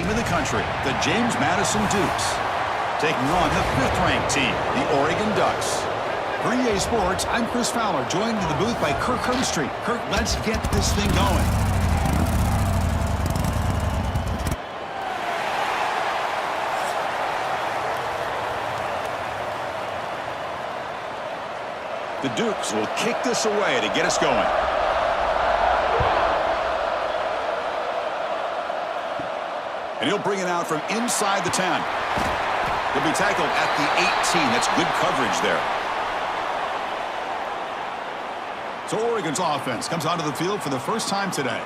team in the country, the James Madison Dukes, taking on the 5th-ranked team, the Oregon Ducks. For EA Sports, I'm Chris Fowler, joined in the booth by Kirk Herbstreit. Kirk, let's get this thing going. The Dukes will kick this away to get us going. And he'll bring it out from inside the 10. He'll be tackled at the 18. That's good coverage there. So Oregon's offense comes onto the field for the first time today.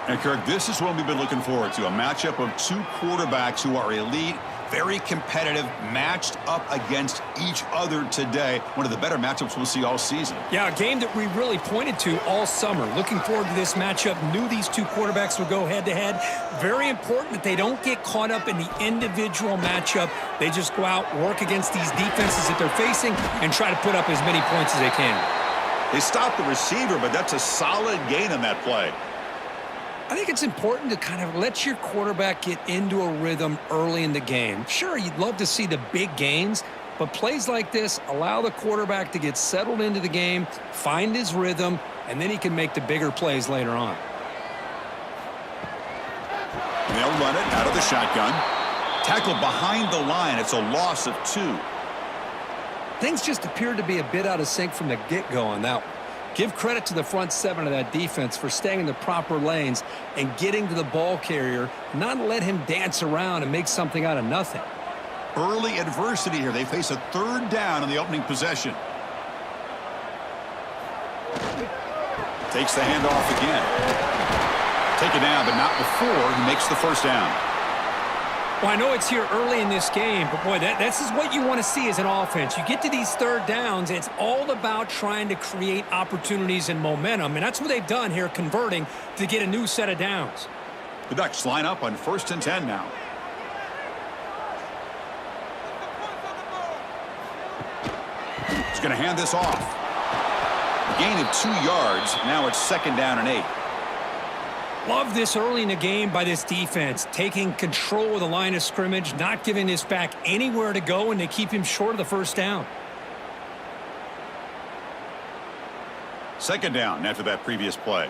And Kirk, this is what we've been looking forward to, a matchup of two quarterbacks who are elite, very competitive, matched up against each other today. One of the better matchups we'll see all season. Yeah, a game that we really pointed to all summer. Looking forward to this matchup. Knew these two quarterbacks would go head-to-head. Very important that they don't get caught up in the individual matchup. They just go out, work against these defenses that they're facing, and try to put up as many points as they can. They stopped the receiver, but that's a solid gain on that play. I think it's important to kind of let your quarterback get into a rhythm early in the game. Sure, you'd love to see the big gains, but plays like this allow the quarterback to get settled into the game, find his rhythm, and then he can make the bigger plays later on. They'll run it out of the shotgun. Tackled behind the line. It's a loss of 2. Things just appeared to be a bit out of sync from the get-go on that one. Give credit to the front 7 of that defense for staying in the proper lanes and getting to the ball carrier, not let him dance around and make something out of nothing. Early adversity here. They face a 3rd down in the opening possession. Takes the handoff again. Taken down, but not before he makes the first down. Well, I know it's here early in this game, but boy, this is what you want to see as an offense. You get to these 3rd downs, it's all about trying to create opportunities and momentum, and that's what they've done here, converting to get a new set of downs. The Ducks line up on 1st and 10 now. He's going to hand this off. Gain of 2 yards. Now it's 2nd down and 8. Love this early in the game by this defense, taking control of the line of scrimmage, not giving this back anywhere to go, and they keep him short of the 1st down. 2nd down after that previous play.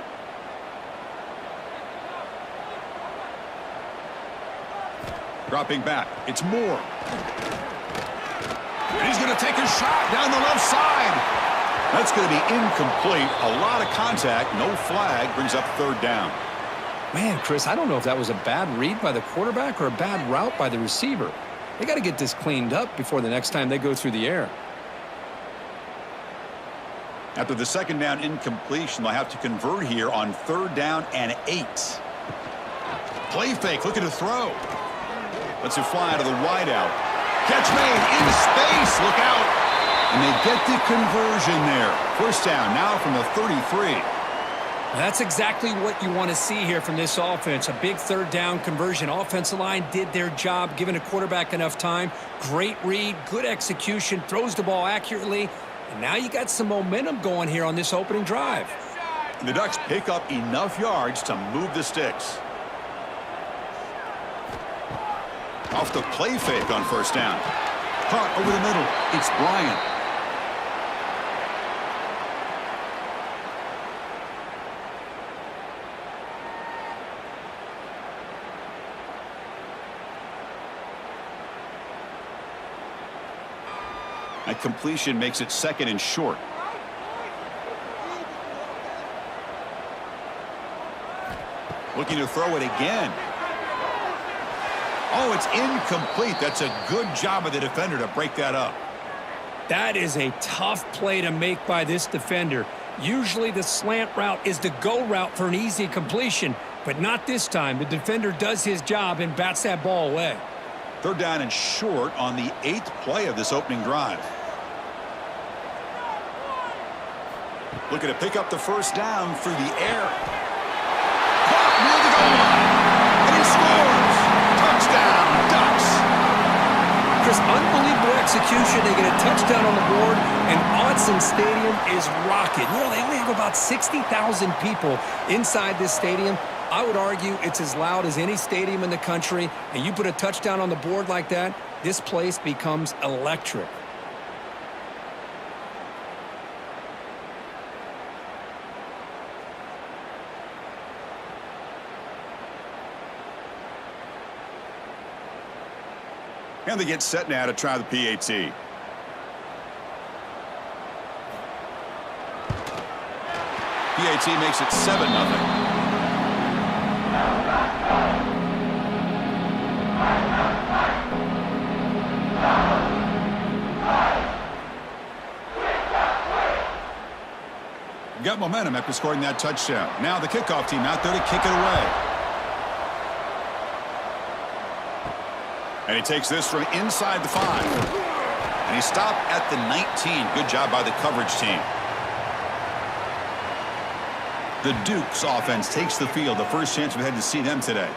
Dropping back. It's Moore. And he's going to take a shot down the left side. That's going to be incomplete. A lot of contact. No flag. Brings up 3rd down. Man, Chris, I don't know if that was a bad read by the quarterback or a bad route by the receiver. They got to get this cleaned up before the next time they go through the air. After the 2nd down incompletion, they'll have to convert here on 3rd down and 8. Play fake, looking to throw. Lets it fly to the wideout. Catch made in space, look out. And they get the conversion there. 1st down now from the 33. That's exactly what you want to see here from this offense. A big 3rd down conversion. Offensive line did their job, giving a quarterback enough time. Great read, good execution, throws the ball accurately. And now you got some momentum going here on this opening drive. And the Ducks pick up enough yards to move the sticks. Off the play fake on 1st down. Caught over the middle. It's Bryant. That completion makes it 2nd and short. Looking to throw it again. Oh, it's incomplete. That's a good job of the defender to break that up. That is a tough play to make by this defender. Usually the slant route is the go route for an easy completion, but not this time. The defender does his job and bats that ball away. 3rd down and short on the 8th play of this opening drive. Looking to pick up the 1st down through the air. Caught near the goal line. And he scores. Touchdown, Ducks. Chris, unbelievable execution. They get a touchdown on the board, and Autzen Stadium is rocking. You know, they only have about 60,000 people inside this stadium. I would argue it's as loud as any stadium in the country, and you put a touchdown on the board like that, this place becomes electric. And they get set now to try the PAT. PAT makes it 7-0. Got momentum after scoring that touchdown. Now the kickoff team out there to kick it away. And he takes this from inside the 5. And he stopped at the 19. Good job by the coverage team. The Dukes offense takes the field. The first chance we had to see them today.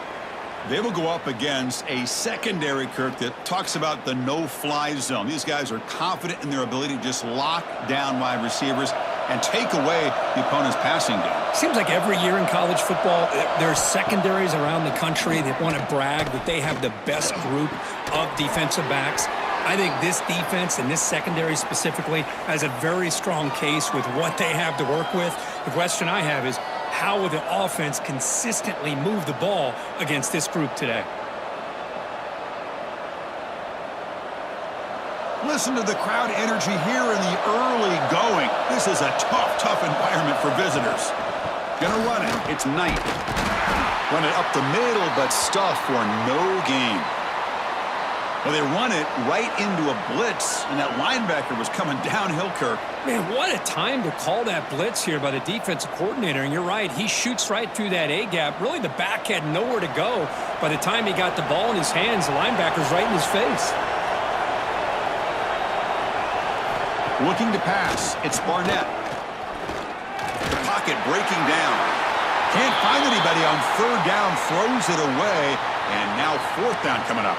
They will go up against a secondary, Kirk, that talks about the no-fly zone. These guys are confident in their ability to just lock down wide receivers and take away the opponent's passing game. Seems like every year in college football, there are secondaries around the country that want to brag that they have the best group of defensive backs. I think this defense and this secondary specifically has a very strong case with what they have to work with. The question I have is, how will the offense consistently move the ball against this group today? Listen to the crowd energy here in the early going. This is a tough environment for visitors. Gonna run it. It's Knight. Run it up the middle, but stuff for no gain. Well, they run it right into a blitz, and that linebacker was coming downhill, Kirk. Man, what a time to call that blitz here by the defensive coordinator. And you're right, he shoots right through that A-gap. Really, the back had nowhere to go. By the time he got the ball in his hands, the linebacker's right in his face. Looking to pass. It's Barnett. The pocket breaking down. Can't find anybody on third down. Throws it away. And now fourth down coming up.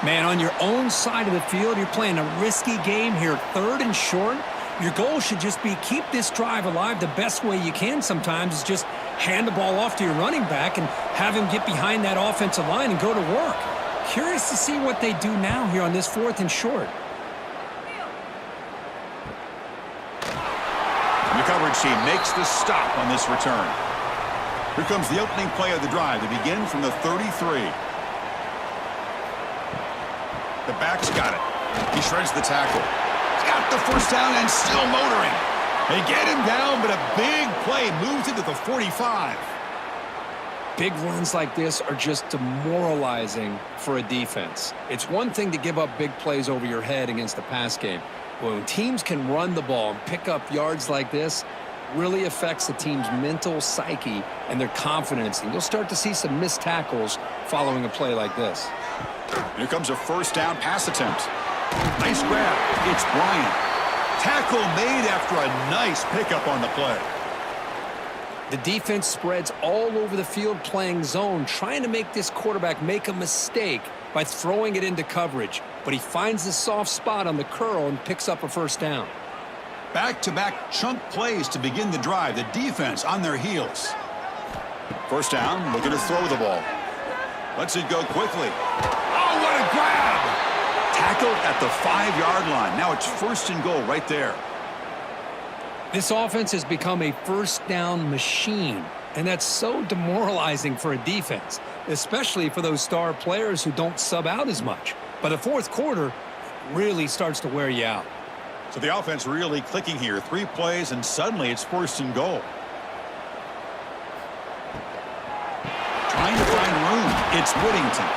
Man, on your own side of the field, you're playing a risky game here, 3rd and short. Your goal should just be keep this drive alive the best way you can sometimes is just hand the ball off to your running back and have him get behind that offensive line and go to work. Curious to see what they do now here on this 4th and short. The coverage team makes the stop on this return. Here comes the opening play of the drive. They begin from the 33. The back's got it. He shreds the tackle. He's got the first down and still motoring. They get him down, but a big play moves into the 45. Big runs like this are just demoralizing for a defense. It's one thing to give up big plays over your head against the pass game. But when teams can run the ball and pick up yards like this, really affects the team's mental psyche and their confidence. And you'll start to see some missed tackles following a play like this. Here comes a first down pass attempt. Nice grab. It's Bryant. Tackle made after a nice pickup on the play. The defense spreads all over the field playing zone, trying to make this quarterback make a mistake by throwing it into coverage. But he finds the soft spot on the curl and picks up a first down. Back-to-back chunk plays to begin the drive. The defense on their heels. First down, looking to throw the ball. Lets it go quickly. Oh, what a grab! Tackled at the 5-yard line. Now it's 1st and goal right there. This offense has become a first down machine, and that's so demoralizing for a defense, especially for those star players who don't sub out as much. But the 4th quarter really starts to wear you out. So the offense really clicking here. 3 plays, and suddenly it's 1st and goal. Trying to find room. It's Whittington.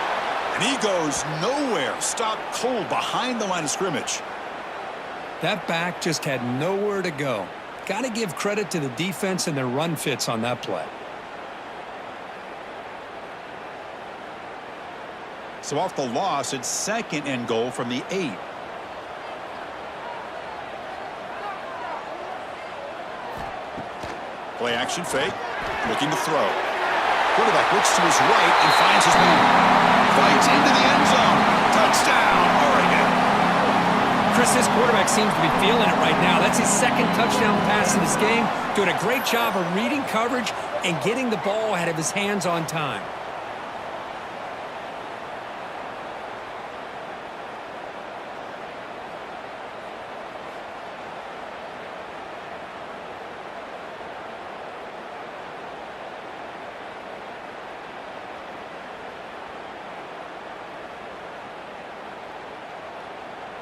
And he goes nowhere. Stopped cold behind the line of scrimmage. That back just had nowhere to go. Got to give credit to the defense and their run fits on that play. So off the loss, it's 2nd and goal from the 8. Play action fake. Looking to throw. Quarterback looks to his right and finds his man. Fights into the end zone. Touchdown, Oregon. Chris, this quarterback seems to be feeling it right now. That's his second touchdown pass in this game. Doing a great job of reading coverage and getting the ball out of his hands on time.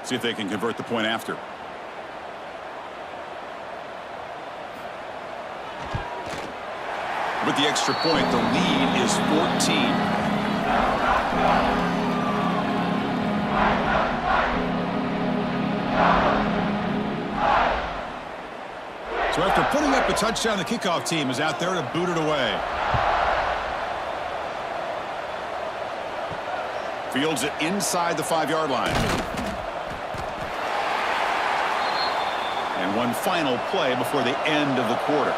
See if they can convert the point after. With the extra point, the lead is 14. So after putting up a touchdown, the kickoff team is out there to boot it away. Fields it inside the 5-yard line. And one final play before the end of the quarter.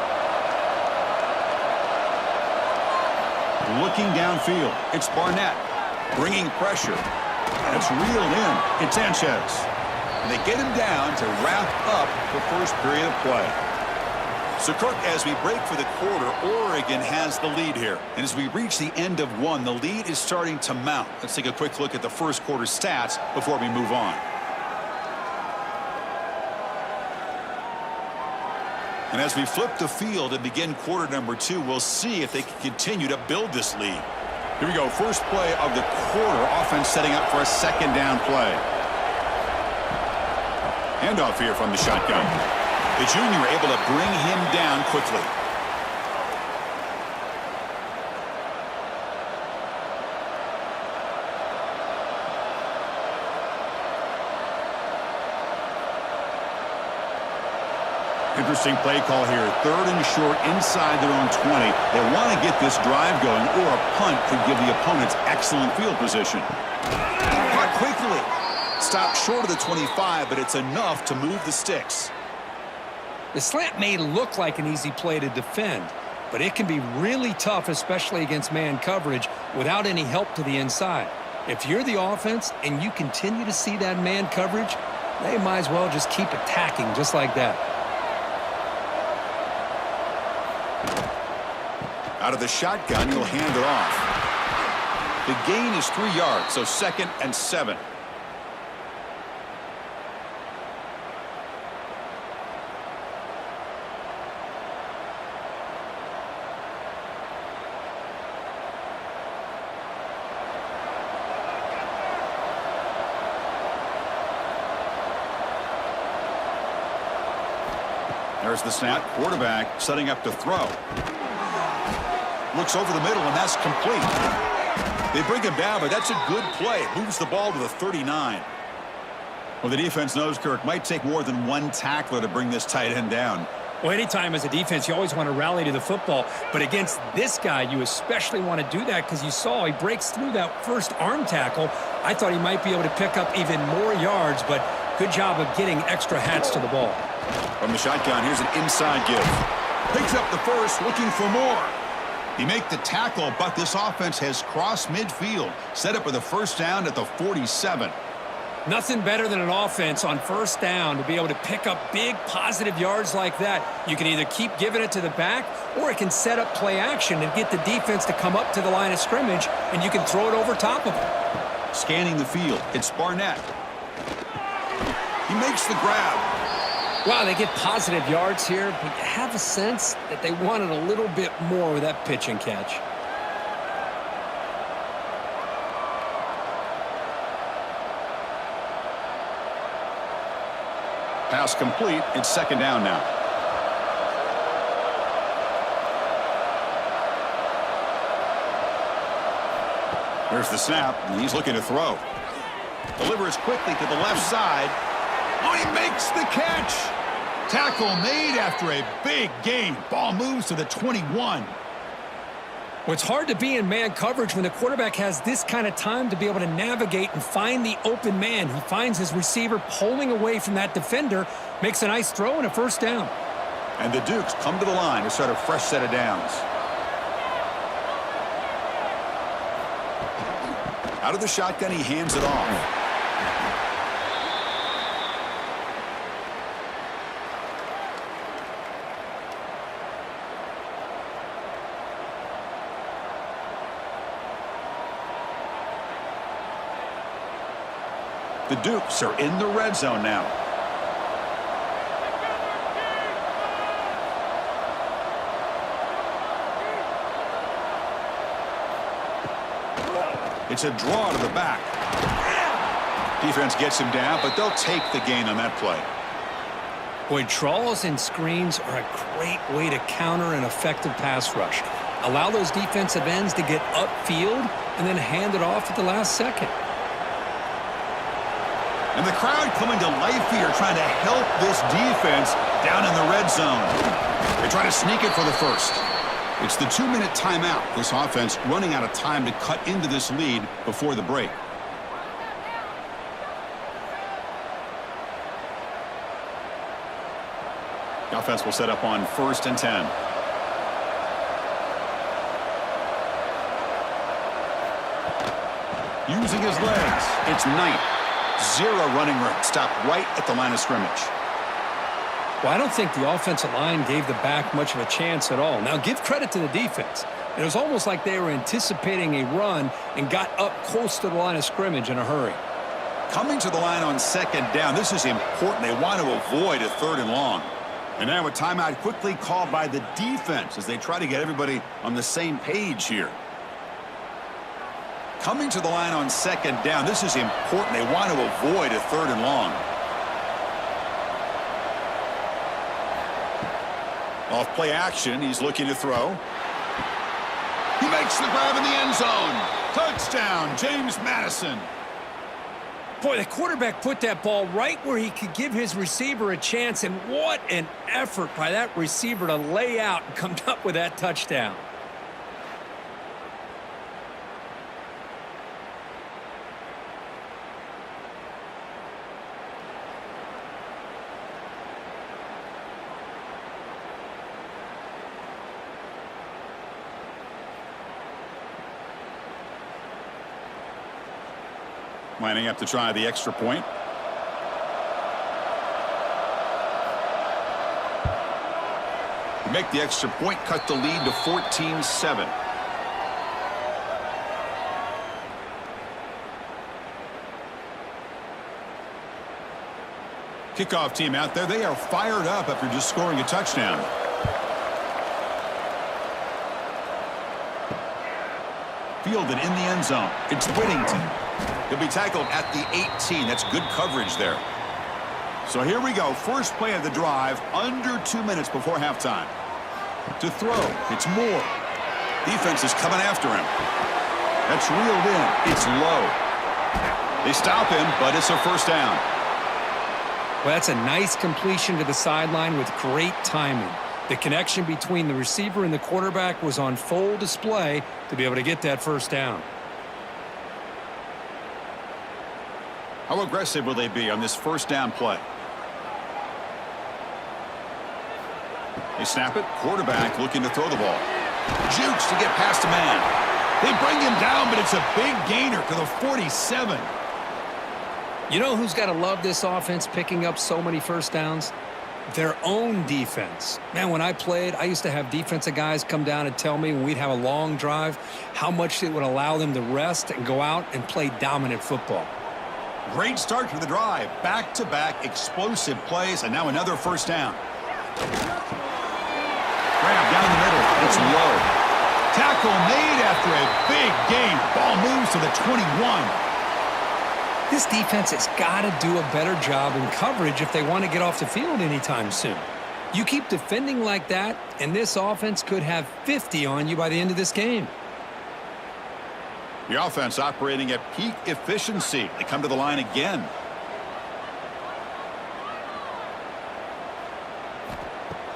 Looking downfield, it's Barnett bringing pressure. That's reeled in. It's Sanchez. And they get him down to wrap up the first period of play. So, Kirk, as we break for the quarter, Oregon has the lead here. And as we reach the end of one, the lead is starting to mount. Let's take a quick look at the first quarter stats before we move on. And as we flip the field and begin quarter number 2, we'll see if they can continue to build this lead. Here we go. First play of the quarter. Offense setting up for a second down play. Handoff here from the shotgun. The junior able to bring him down quickly. Interesting play call here. Third and short inside their own 20. They want to get this drive going, or a punt could give the opponents excellent field position. Caught quickly. Stopped short of the 25, but it's enough to move the sticks. The slant may look like an easy play to defend, but it can be really tough, especially against man coverage, without any help to the inside. If you're the offense and you continue to see that man coverage, they might as well just keep attacking just like that. Out of the shotgun, he'll hand it off. The gain is 3 yards, so 2nd and 7. There's the snap. Quarterback setting up to throw. Looks over the middle, and that's complete. They bring him down, but that's a good play. Moves the ball to the 39. Well, the defense knows, Kirk, might take more than one tackler to bring this tight end down. Well, anytime as a defense, you always want to rally to the football. But against this guy, you especially want to do that because you saw he breaks through that first arm tackle. I thought he might be able to pick up even more yards, but good job of getting extra hats to the ball. From the shotgun, here's an inside give. Picks up the first, looking for more. He make the tackle, but this offense has crossed midfield. Set up with a first down at the 47. Nothing better than an offense on first down to be able to pick up big positive yards like that. You can either keep giving it to the back, or it can set up play action and get the defense to come up to the line of scrimmage, and you can throw it over top of them. Scanning the field, it's Barnett. He makes the grab. Wow, they get positive yards here, but you have a sense that they wanted a little bit more with that pitch and catch. Pass complete. It's second down now. There's the snap, and he's looking to throw. Delivers quickly to the left side. Oh, he makes the catch. Tackle made after a big gain. Ball moves to the 21. Well, it's hard to be in man coverage when the quarterback has this kind of time to be able to navigate and find the open man. He finds his receiver pulling away from that defender, makes a nice throw and a first down. And the Dukes come to the line to start a fresh set of downs. Out of the shotgun, he hands it off. The Dukes are in the red zone now. It's a draw to the back. Defense gets him down, but they'll take the gain on that play. Boy, draws and screens are a great way to counter an effective pass rush. Allow those defensive ends to get upfield and then hand it off at the last second. And the crowd coming to life here, trying to help this defense down in the red zone. They try to sneak it for the first. It's the 2-minute timeout. This offense running out of time to cut into this lead before the break. The offense will set up on 1st and 10. Using his legs, it's Knight. 0 running room. Stop right at the line of scrimmage. Well, I don't think the offensive line gave the back much of a chance at all. Now, give credit to the defense. It was almost like they were anticipating a run and got up close to the line of scrimmage in a hurry. Coming to the line on 2nd down, this is important. They want to avoid a 3rd and long. And now a timeout quickly called by the defense as they try to get everybody on the same page here. Coming to the line on 2nd down, this is important. They want to avoid a 3rd and long. Off play action, he's looking to throw. He makes the grab in the end zone. Touchdown, James Madison. Boy, the quarterback put that ball right where he could give his receiver a chance, and what an effort by that receiver to lay out and come up with that touchdown. Lining up to try the extra point. Make the extra point, cut the lead to 14-7. Kickoff team out there. They are fired up after just scoring a touchdown. Fielded in the end zone. It's Whittington. He'll be tackled at the 18. That's good coverage there. So here we go. First play of the drive, under 2 minutes before halftime. To throw, it's Moore. Defense is coming after him. That's reeled in. It's low. They stop him, but it's a first down. Well, that's a nice completion to the sideline with great timing. The connection between the receiver and the quarterback was on full display to be able to get that first down. How aggressive will they be on this first down play? They snap it. Quarterback looking to throw the ball. Jukes to get past a man. They bring him down, but it's a big gainer to the 47. You know who's got to love this offense picking up so many first downs? Their own defense. Man, when I played, I used to have defensive guys come down and tell me when we'd have a long drive how much it would allow them to rest and go out and play dominant football. Great start to the drive. Back-to-back explosive plays, and now another first down. Grab down the middle. It's low. Tackle made after a big gain. Ball moves to the 21. This defense has got to do a better job in coverage if they want to get off the field anytime soon. You keep defending like that, and this offense could have 50 on you by the end of this game. The offense operating at peak efficiency. They come to the line again.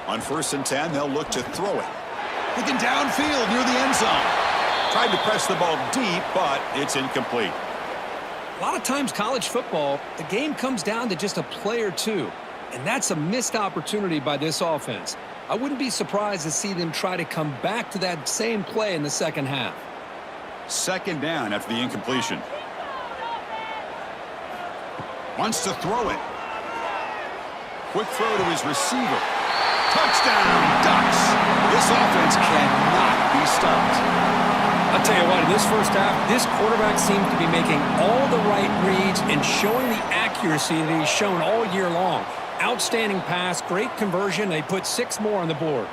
On 1st and 10, they'll look to throw it. Looking downfield near the end zone. Tried to press the ball deep, but it's incomplete. A lot of times college football, the game comes down to just a play or two, and that's a missed opportunity by this offense. I wouldn't be surprised to see them try to come back to that same play in the second half. Second down after the incompletion. Wants to throw it. Quick throw to his receiver. Touchdown, Ducks. This offense cannot be stopped. I'll tell you what, in this first half, this quarterback seems to be making all the right reads and showing the accuracy that he's shown all year long. Outstanding pass, great conversion. They put 6 more on the board.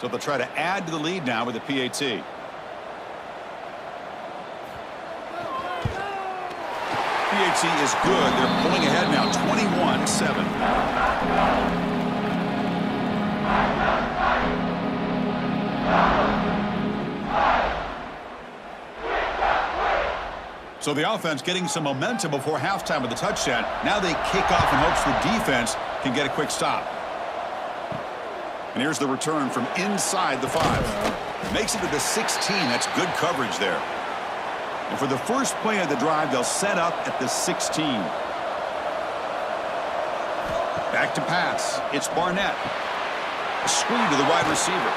So they'll try to add to the lead now with the PAT. PAT is good. They're pulling ahead now, 21-7. So the offense getting some momentum before halftime with the touchdown. Now they kick off in hopes the defense can get a quick stop. And here's the return from inside the 5. Makes it to the 16. That's good coverage there. And for the first play of the drive, they'll set up at the 16. Back to pass. It's Barnett. A screen to the wide receiver.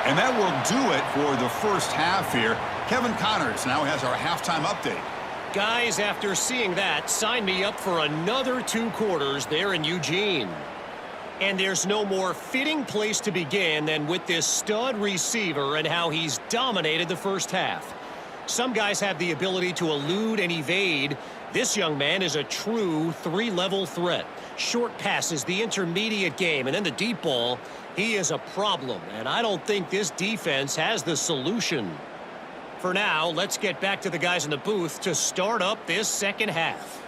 And that will do it for the first half here. Kevin Connors now has our halftime update. Guys, after seeing that, sign me up for another 2 quarters there in Eugene. And there's no more fitting place to begin than with this stud receiver and how he's dominated the first half. Some guys have the ability to elude and evade. This young man is a true 3-level threat. Short passes, the intermediate game, and then the deep ball. He is a problem, and I don't think this defense has the solution. For now, let's get back to the guys in the booth to start up this second half.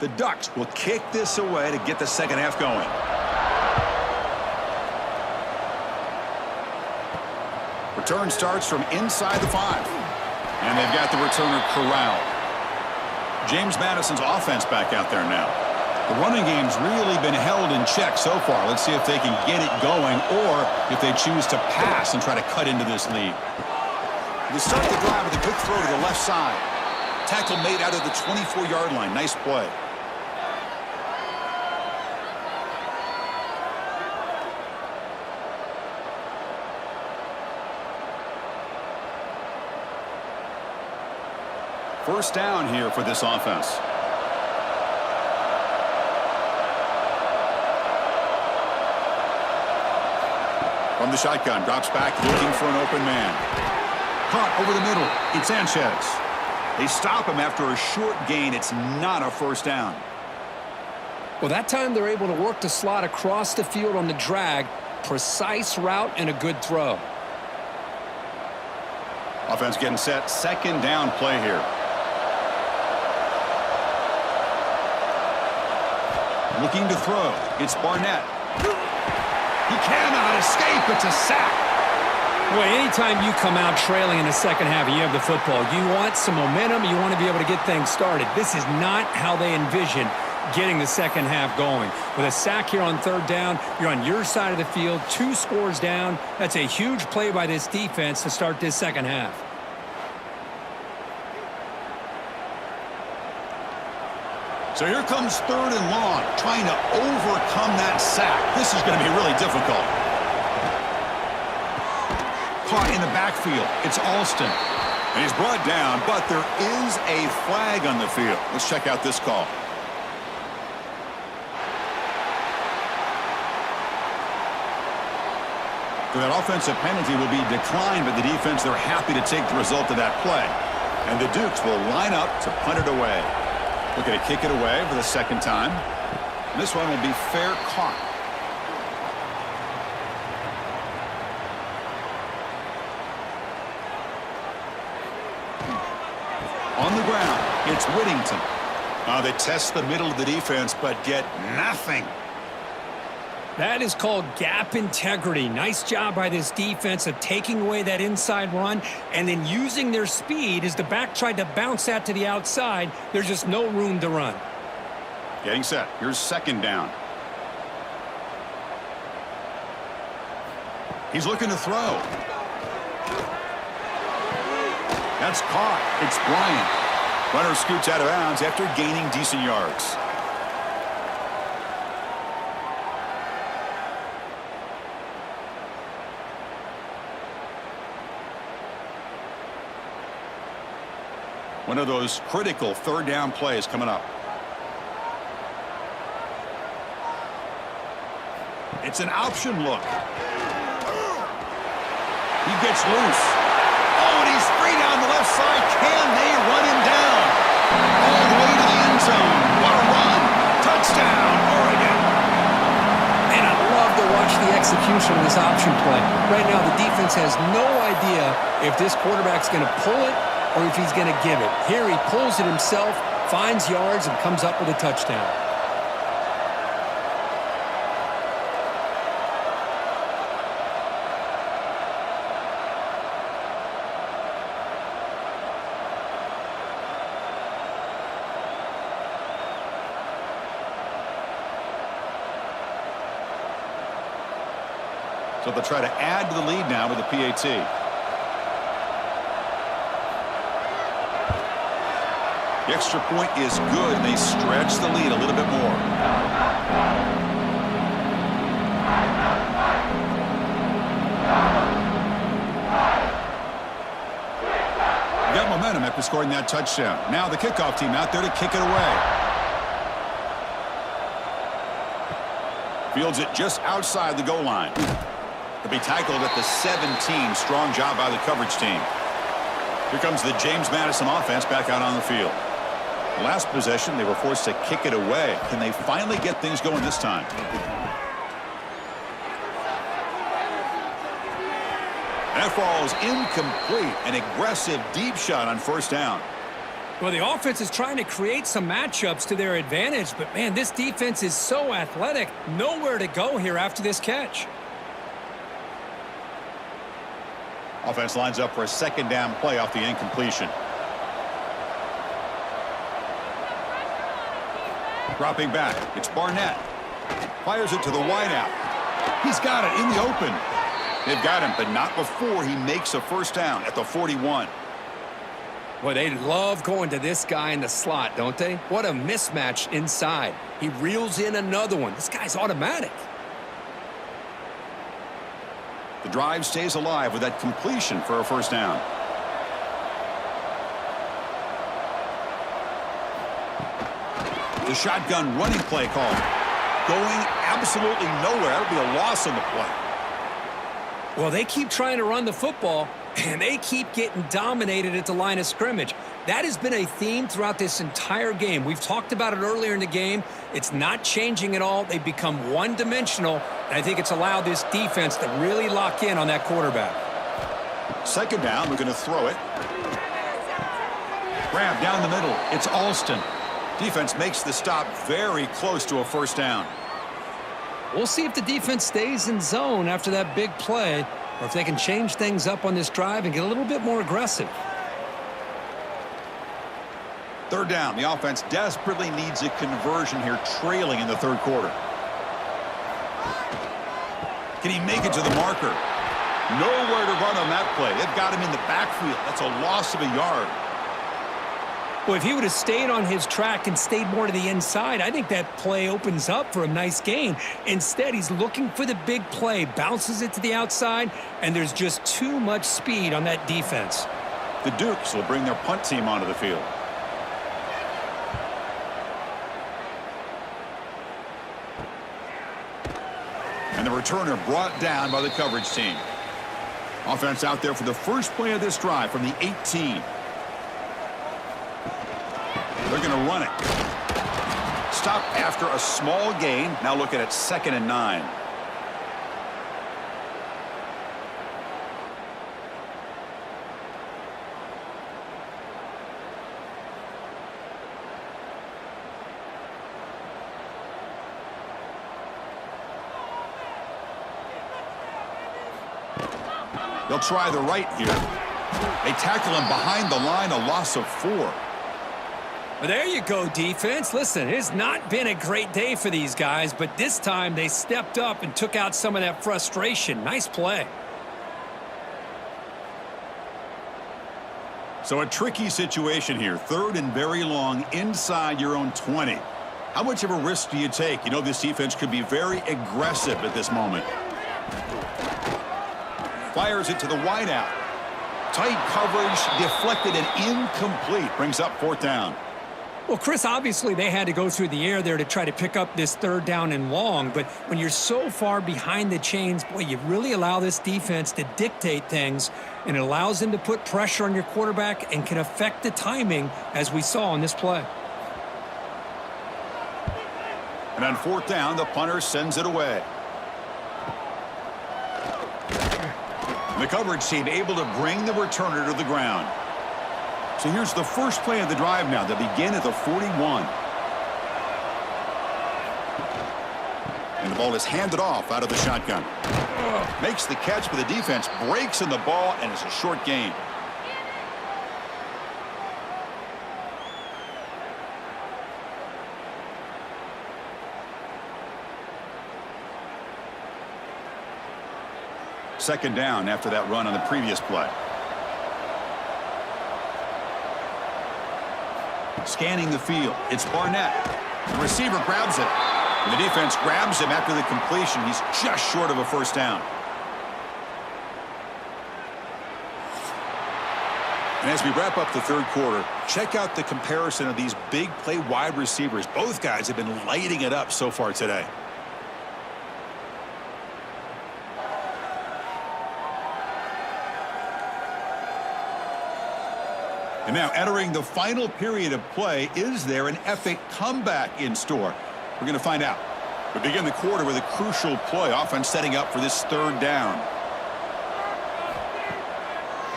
The Ducks will kick this away to get the second half going. Return starts from inside the 5. And they've got the returner corralled. James Madison's offense back out there now. The running game's really been held in check so far. Let's see if they can get it going or if they choose to pass and try to cut into this lead. They start the drive with a good throw to the left side. Tackle made out of the 24-yard line. Nice play. First down here for this offense. From the shotgun, drops back, looking for an open man. Caught over the middle. It's Sanchez. They stop him after a short gain. It's not a first down. Well, that time they're able to work the slot across the field on the drag. Precise route and a good throw. Offense getting set. Second down play here. Looking to throw. It's Barnett. He cannot escape. It's a sack. Boy, anytime you come out trailing in the second half and you have the football, you want some momentum. You want to be able to get things started. This is not how they envision getting the second half going. With a sack here on third down, you're on your side of the field, 2 scores down. That's a huge play by this defense to start this second half. So here comes third and long, trying to overcome that sack. This is going to be really difficult. Caught in the backfield. It's Alston. And he's brought down, but there is a flag on the field. Let's check out this call. So that offensive penalty will be declined by the defense. They're happy to take the result of that play. And the Dukes will line up to punt it away. Looking to kick it away for the second time. And this one will be fair caught. On the ground, it's Whittington. They test the middle of the defense, but get nothing. That is called gap integrity. Nice job by this defense of taking away that inside run and then using their speed as the back tried to bounce that to the outside. There's just no room to run. Getting set. Here's second down. He's looking to throw. That's caught. It's Bryant. Runner scoots out of bounds after gaining decent yards. One of those critical third down plays coming up. It's an option look. He gets loose. Oh, and he's free down the left side. Can they run him down? All the way to the end zone. What a run. Touchdown, Oregon. And I love to watch the execution of this option play. Right now, the defense has no idea if this quarterback's going to pull it or if he's going to give it. Here he pulls it himself, finds yards, and comes up with a touchdown. So they'll try to add to the lead now with the PAT. The extra point is good. They stretch the lead a little bit more. Got momentum after scoring that touchdown. Now the kickoff team out there to kick it away. Fields it just outside the goal line. To be tackled at the 17. Strong job by the coverage team. Here comes the James Madison offense back out on the field. Last possession, they were forced to kick it away. Can they finally get things going this time? That falls incomplete. An aggressive deep shot on first down. Well, the offense is trying to create some matchups to their advantage, but, man, this defense is so athletic. Nowhere to go here after this catch. Offense lines up for a second down play off the incompletion. Dropping back, it's Barnett. Fires it to the wideout. He's got it in the open. They've got him, but not before he makes a first down at the 41. Well, they love going to this guy in the slot, don't they? What a mismatch inside. He reels in another one. This guy's automatic. The drive stays alive with that completion for a first down. The shotgun running play call. Going absolutely nowhere. That'll be a loss on the play. Well, they keep trying to run the football, and they keep getting dominated at the line of scrimmage. That has been a theme throughout this entire game. We've talked about it earlier in the game. It's not changing at all. They've become one-dimensional, and I think it's allowed this defense to really lock in on that quarterback. Second down, we're going to throw it. Grab down the middle. It's Alston. Defense makes the stop very close to a first down. We'll see if the defense stays in zone after that big play, or if they can change things up on this drive and get a little bit more aggressive. Third down. The offense desperately needs a conversion here, trailing in the third quarter. Can he make it to the marker? Nowhere to run on that play. They've got him in the backfield. That's a loss of a yard. Well, if he would have stayed on his track and stayed more to the inside, I think that play opens up for a nice gain. Instead, he's looking for the big play, bounces it to the outside, and there's just too much speed on that defense. The Dukes will bring their punt team onto the field. And the returner brought down by the coverage team. Offense out there for the first play of this drive from the 18. They're going to run it. Stop after a small gain. Now looking at 2nd and 9. They'll try the right here. They tackle him behind the line, a loss of 4. Well, there you go, defense. Listen, it's not been a great day for these guys, but this time they stepped up and took out some of that frustration. Nice play. So a tricky situation here. 3rd and very long inside your own 20. How much of a risk do you take? You know this defense could be very aggressive at this moment. Fires it to the wideout. Tight coverage, deflected and incomplete. Brings up 4th down. Well, Chris, obviously they had to go through the air there to try to pick up this 3rd down and long, but when you're so far behind the chains, boy, you really allow this defense to dictate things, and it allows them to put pressure on your quarterback and can affect the timing, as we saw on this play. And on 4th down, the punter sends it away. And the coverage team able to bring the returner to the ground. So here's the first play of the drive now. They begin at the 41. And the ball is handed off out of the shotgun. Makes the catch, but the defense breaks in the ball, and it's a short gain. Second down after that run on the previous play. Scanning the field. It's Barnett. The receiver grabs it. And the defense grabs him after the completion. He's just short of a first down. And as we wrap up the 3rd quarter, check out the comparison of these big play wide receivers. Both guys have been lighting it up so far today. And now entering the final period of play, is there an epic comeback in store? We're going to find out. We begin the quarter with a crucial play. Offense setting up for this 3rd down.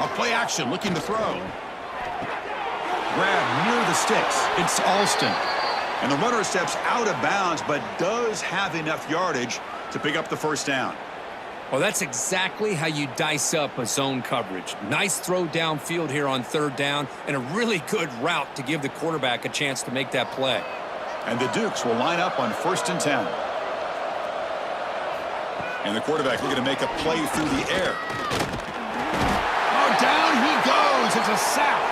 A play action looking to throw. Grab near the sticks. It's Alston. And the runner steps out of bounds but does have enough yardage to pick up the first down. Well, that's exactly how you dice up a zone coverage. Nice throw downfield here on 3rd down, and a really good route to give the quarterback a chance to make that play. And the Dukes will line up on 1st and 10. And the quarterback looking to make a play through the air. Oh, down he goes. It's a sack.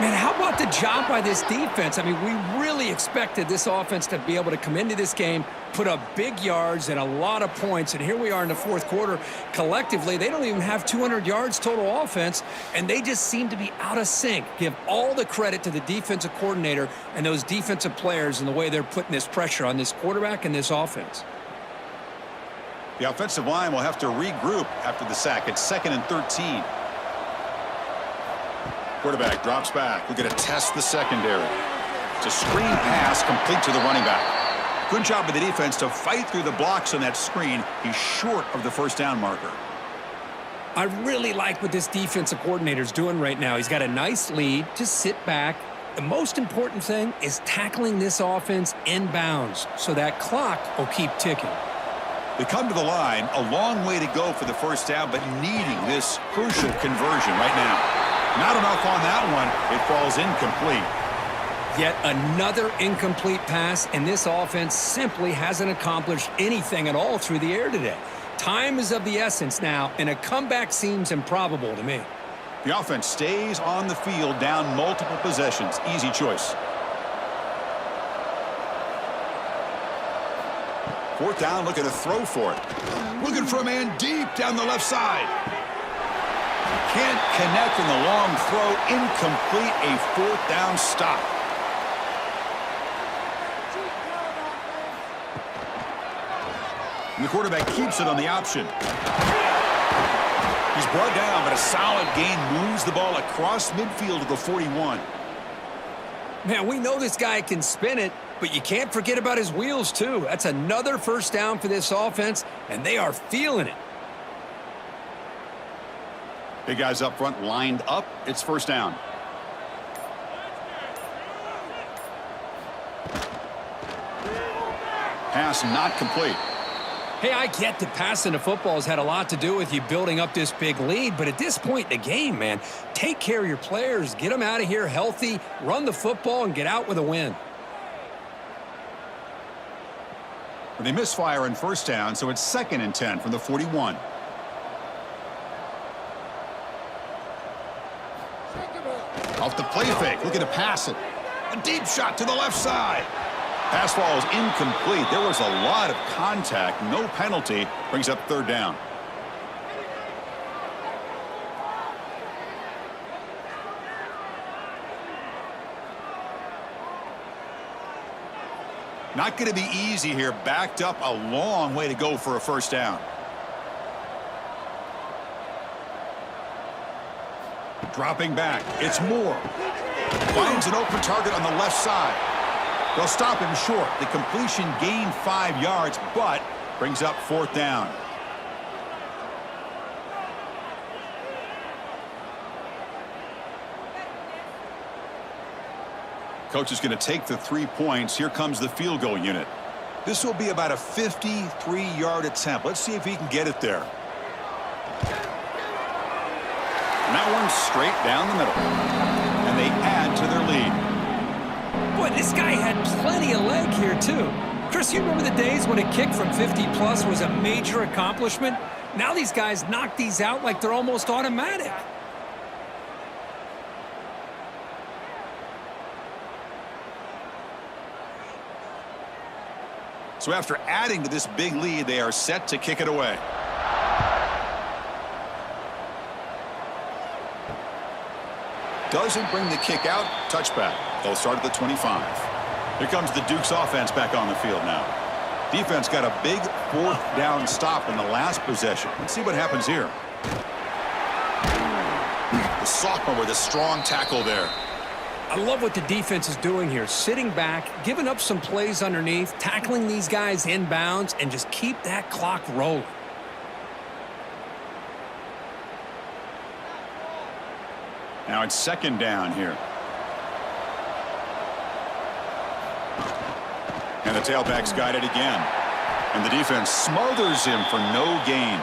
Man, how about the job by this defense? I mean, we really expected this offense to be able to come into this game, put up big yards and a lot of points, and here we are in the 4th quarter. Collectively, they don't even have 200 yards total offense, and they just seem to be out of sync. Give all the credit to the defensive coordinator and those defensive players and the way they're putting this pressure on this quarterback and this offense. The offensive line will have to regroup after the sack. It's 2nd and 13. Quarterback drops back. We're going to test the secondary. It's a screen pass complete to the running back. Good job of the defense to fight through the blocks on that screen. He's short of the first down marker. I really like what this defensive coordinator is doing right now. He's got a nice lead to sit back. The most important thing is tackling this offense inbounds so that clock will keep ticking. They come to the line, a long way to go for the first down, but needing this crucial conversion right now. Not enough on that one. It falls incomplete. Yet another incomplete pass, and this offense simply hasn't accomplished anything at all through the air today. Time is of the essence now, and a comeback seems improbable to me. The offense stays on the field down multiple possessions. Easy choice. 4th down, looking to throw for it. Looking for a man deep down the left side. Can't connect in the long throw. Incomplete. A 4th down stop. And the quarterback keeps it on the option. He's brought down, but a solid gain moves the ball across midfield to the 41. Man, we know this guy can spin it, but you can't forget about his wheels, too. That's another first down for this offense, and they are feeling it. Big guys up front lined up. It's first down. Pass not complete. Hey, I get that passing the football has had a lot to do with you building up this big lead, but at this point in the game, man, take care of your players, get them out of here healthy, run the football, and get out with a win. They misfire on first down, so it's 2nd and 10 from the 41. Off the play fake, looking to pass it. A deep shot to the left side. Pass ball is incomplete. There was a lot of contact. No penalty. Brings up 3rd down. Not going to be easy here. Backed up a long way to go for a first down. Dropping back. It's Moore. Finds an open target on the left side. They'll stop him short. The completion gained 5 yards, but brings up 4th down. Coach is going to take the 3 points. Here comes the field goal unit. This will be about a 53-yard attempt. Let's see if he can get it there. And that one's straight down the middle. And they add to their lead. Boy, this guy had plenty of leg here, too. Chris, you remember the days when a kick from 50-plus was a major accomplishment? Now these guys knock these out like they're almost automatic. So after adding to this big lead, they are set to kick it away. Doesn't bring the kick out. Touchback. They'll start at the 25. Here comes the Duke's offense back on the field now. Defense got a big 4th down stop in the last possession. Let's see what happens here. The sophomore with a strong tackle there. I love what the defense is doing here. Sitting back, giving up some plays underneath, tackling these guys inbounds, and just keep that clock rolling. Now it's 2nd down here. And the tailback's got it again. And the defense smothers him for no gain.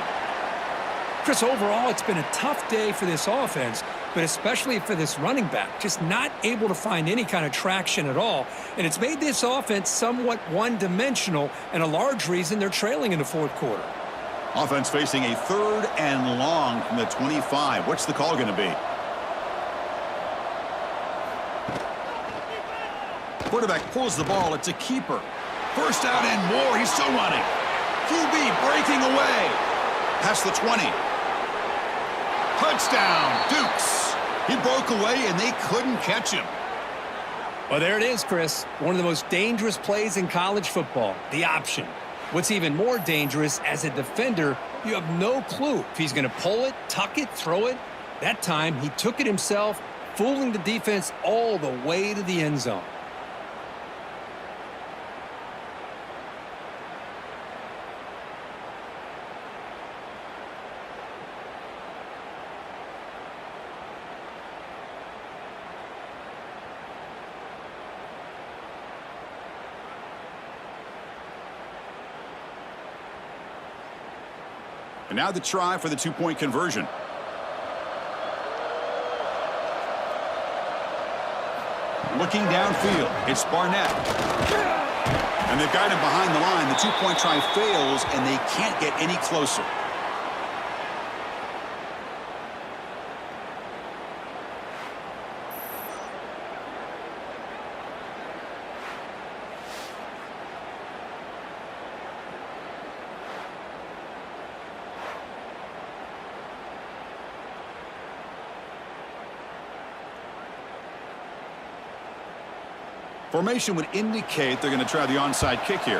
Chris, overall, it's been a tough day for this offense, but especially for this running back. Just not able to find any kind of traction at all. And it's made this offense somewhat one-dimensional, and a large reason they're trailing in the 4th quarter. Offense facing a 3rd and long from the 25. What's the call going to be? Quarterback pulls the ball. It's a keeper. First out and more. He's still running. QB breaking away. Past the 20. Touchdown, Dukes. He broke away, and they couldn't catch him. Well, there it is, Chris. One of the most dangerous plays in college football, the option. What's even more dangerous, as a defender, you have no clue if he's going to pull it, tuck it, throw it. That time, he took it himself, fooling the defense all the way to the end zone. And now the try for the 2-point conversion. Looking downfield, it's Barnett. And they've got him behind the line. The 2-point try fails, and they can't get any closer. Formation would indicate they're going to try the onside kick here.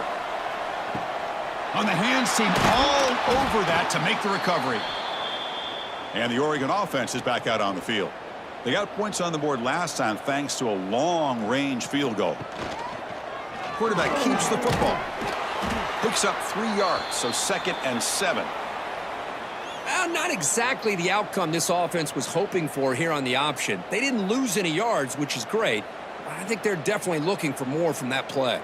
On the hands team, all over that to make the recovery. And the Oregon offense is back out on the field. They got points on the board last time thanks to a long-range field goal. Quarterback keeps the football. Picks up 3 yards, so 2nd and 7. Well, not exactly the outcome this offense was hoping for here on the option. They didn't lose any yards, which is great. I think they're definitely looking for more from that play.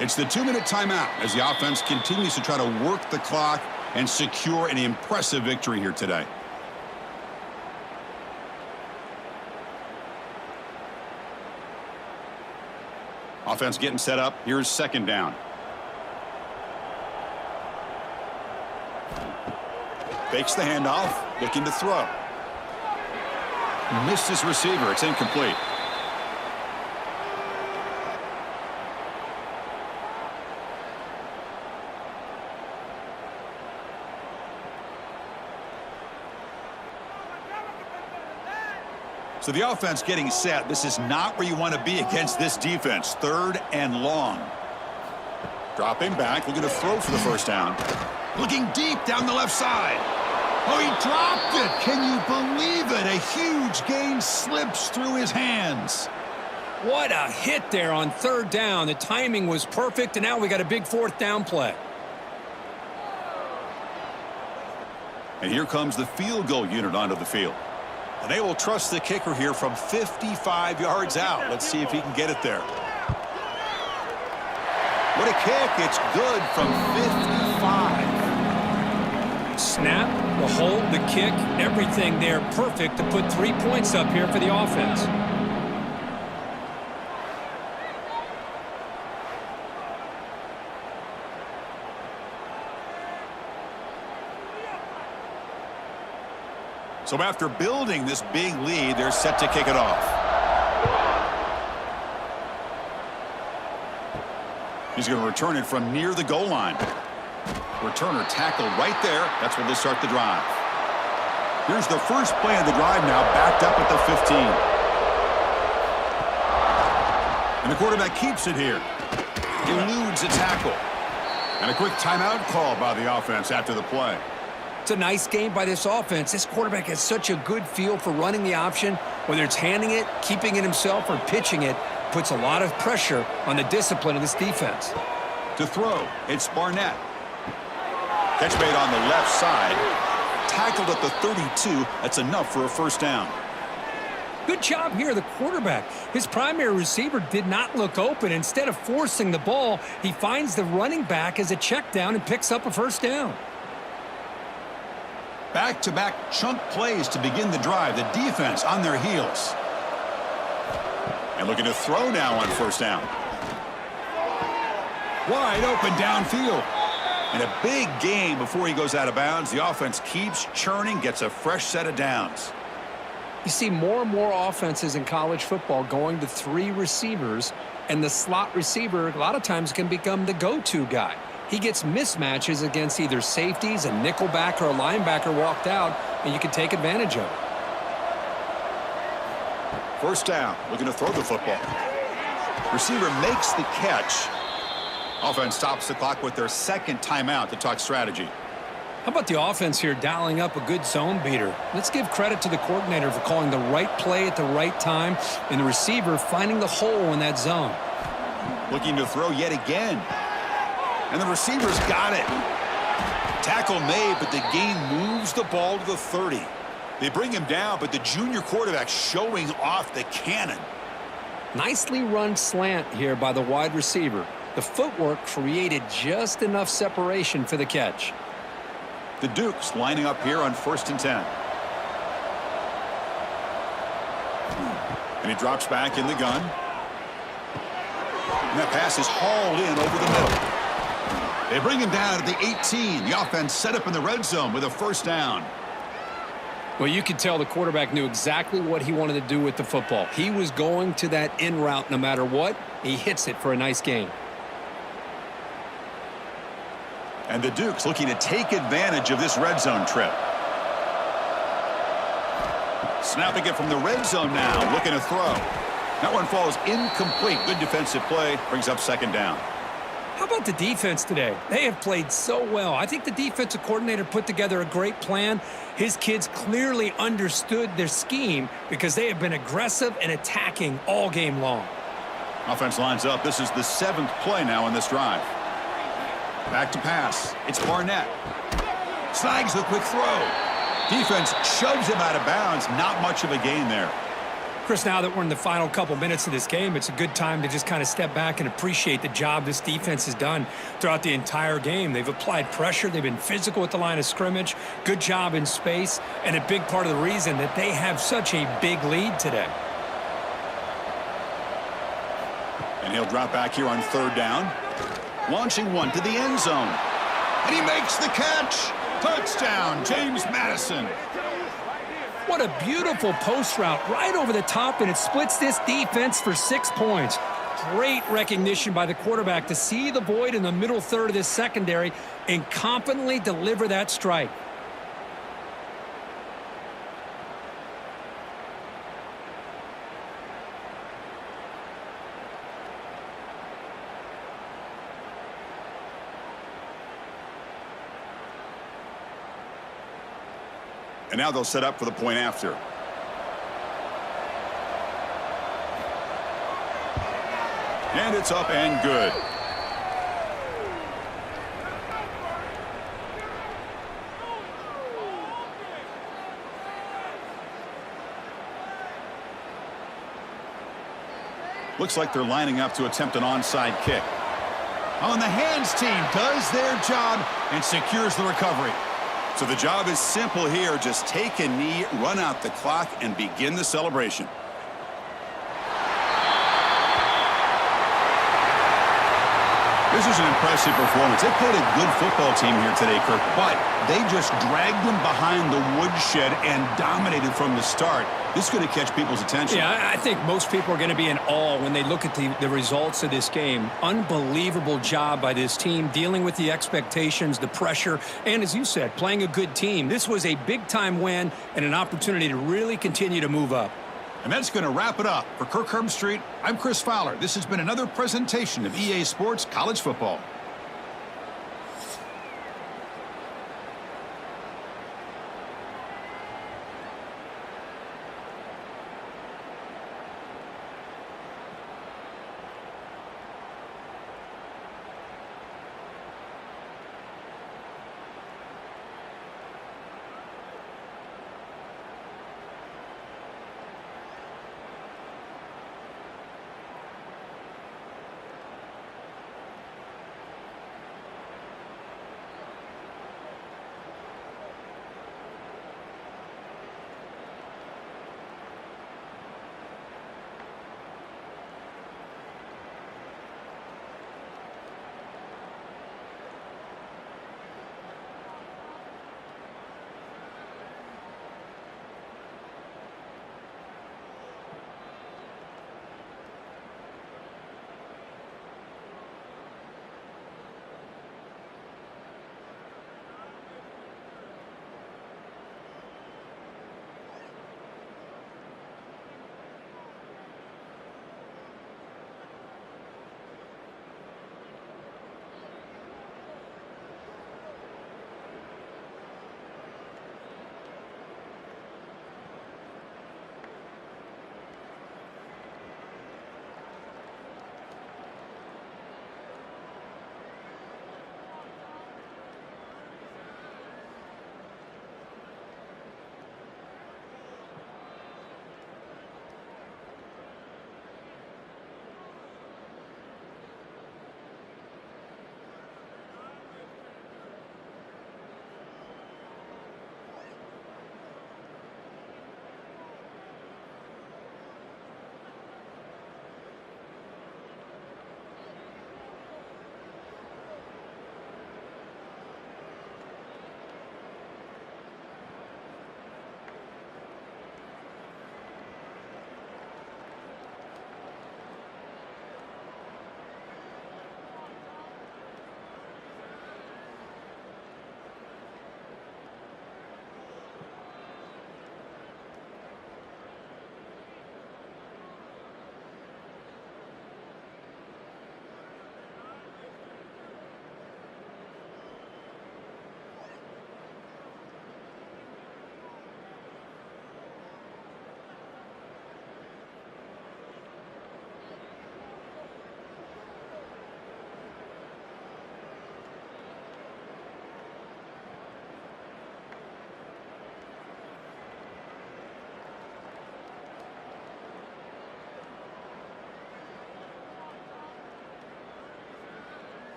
It's the 2-minute timeout as the offense continues to try to work the clock and secure an impressive victory here today. Offense getting set up. Here's second down. Fakes the handoff, looking to throw. Missed his receiver. It's incomplete. So the offense getting set. This is not where you want to be against this defense. 3rd and long. Dropping back, looking to throw for the first down. Looking deep down the left side. Oh, he dropped it. Can you believe it? A huge gain slips through his hands. What a hit there on 3rd down. The timing was perfect, and now we got a big 4th down play. And here comes the field goal unit onto the field. And they will trust the kicker here from 55 yards out. Let's see if he can get it there. What a kick. It's good from 55. Snap, the hold, the kick, everything there perfect to put 3 points up here for the offense. So after building this big lead, they're set to kick it off. He's going to return it from near the goal line. Returner tackled right there. That's where they start the drive. Here's the first play of the drive now, backed up at the 15. And the quarterback keeps it here. Eludes a tackle. And a quick timeout call by the offense after the play. It's a nice game by this offense. This quarterback has such a good feel for running the option. Whether it's handing it, keeping it himself, or pitching it, puts a lot of pressure on the discipline of this defense. To throw, it's Barnett. Catch made on the left side. Tackled at the 32. That's enough for a first down. Good job here, the quarterback. His primary receiver did not look open. Instead of forcing the ball, he finds the running back as a check down and picks up a first down. Back-to-back chunk plays to begin the drive. The defense on their heels. And looking to throw now on first down. Wide open downfield. And a big gain before he goes out of bounds. The offense keeps churning, gets a fresh set of downs. You see more and more offenses in college football going to 3 receivers, and the slot receiver a lot of times can become the go-to guy. He gets mismatches against either safeties, a nickelback, or a linebacker walked out, and you can take advantage of it. First down, looking to throw the football. Receiver makes the catch. Offense stops the clock with their second timeout to talk strategy. How about the offense here dialing up a good zone beater? Let's give credit to the coordinator for calling the right play at the right time, and the receiver finding the hole in that zone. Looking to throw yet again. And the receiver's got it. Tackle made, but the gain moves the ball to the 30. They bring him down, but the junior quarterback showing off the cannon. Nicely run slant here by the wide receiver. The footwork created just enough separation for the catch. The Dukes lining up here on 1st and 10. And he drops back in the gun. And that pass is hauled in over the middle. They bring him down at the 18. The offense set up in the red zone with a first down. Well, you could tell the quarterback knew exactly what he wanted to do with the football. He was going to that in route no matter what. He hits it for a nice gain. And the Dukes looking to take advantage of this red zone trip. Snapping it from the red zone now, looking to throw. That one falls incomplete. Good defensive play, brings up second down. How about the defense today? They have played so well. I think the defensive coordinator put together a great plan. His kids clearly understood their scheme because they have been aggressive and attacking all game long. Offense lines up. This is the 7th play now in this drive. Back to pass. It's Barnett. Snags the quick throw. Defense shoves him out of bounds. Not much of a gain there. Chris, now that we're in the final couple minutes of this game, it's a good time to just kind of step back and appreciate the job this defense has done throughout the entire game. They've applied pressure. They've been physical at the line of scrimmage. Good job in space, and a big part of the reason that they have such a big lead today. And he'll drop back here on third down. Launching one to the end zone. And he makes the catch. Touchdown, James Madison. What a beautiful post route right over the top, and it splits this defense for 6 points. Great recognition by the quarterback to see the void in the middle third of this secondary and confidently deliver that strike. And now they'll set up for the point after. And it's up and good. Looks like they're lining up to attempt an onside kick. On the hands team does their job and secures the recovery. So the job is simple here. Just take a knee, run out the clock, and begin the celebration. This is an impressive performance. They played a good football team here today, Kirk, but they just dragged them behind the woodshed and dominated from the start. This is going to catch people's attention. Yeah, I think most people are going to be in awe when they look at the results of this game. Unbelievable job by this team, dealing with the expectations, the pressure, and as you said, playing a good team. This was a big-time win and an opportunity to really continue to move up. And that's going to wrap it up. For Kirk Herbstreit, I'm Chris Fowler. This has been another presentation of EA Sports College Football.